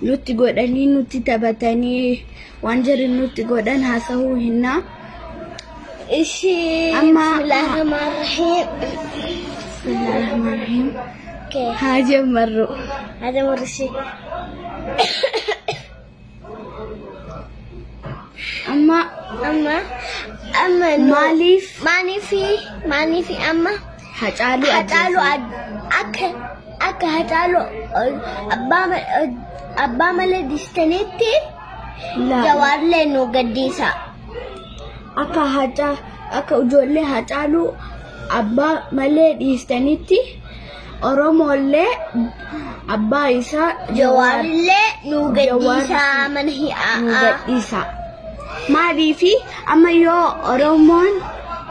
nuti godhanii nuti taphatanii waan jarri nuti godhan haasa'uu hinna. Bismillahirrahmanirrahim. Bismillahirrahmanirrahim. Okay. Haja marru. sih. Amma Manifi amma Hacalu akka Hacalu abbaa malee distanetti Jawaarlee nu gaddisa. Akka ijoollee Hacalu abbaa malee distanitti Oromollee abbaa isaa Jawaarlee nu gaddisa mana hi'aa. Maaliifi amma yoo Oromoon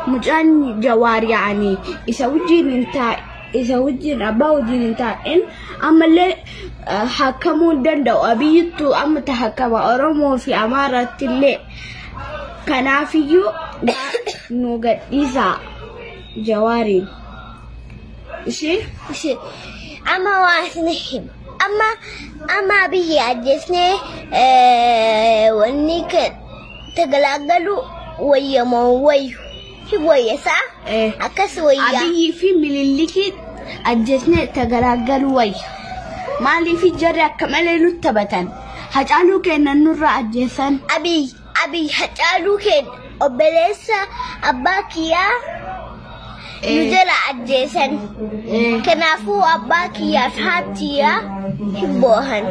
mucaan Jawaar yaa'anii isa wajjin abbaa wajjin hin taa'in ammallee hakkamuu danda'u. Abiyyittuu amma tahakkama Oromoo fi Amaaraatti illee. Kanaafiyyuu nu gadhiisa Jawaariin. Ishee amma waan isin amma biyyi ajjeesnee wanni tagalagalu wayyamoo wayyu wayyasaa akkas wayyaa. Abiyyi fi Miniliki ajjeesnee tagalagalu wayya. Maaliif jarri akka malee nutti taphatan? Hacaaluu kennan nurra ajjeesan. Abiy Hacaaluu kenna obboleessa abbaa kiyyaa nu jala ajjeesan. Kanaafuu abbaa kiyyaa fi haatiyaa hin boohan.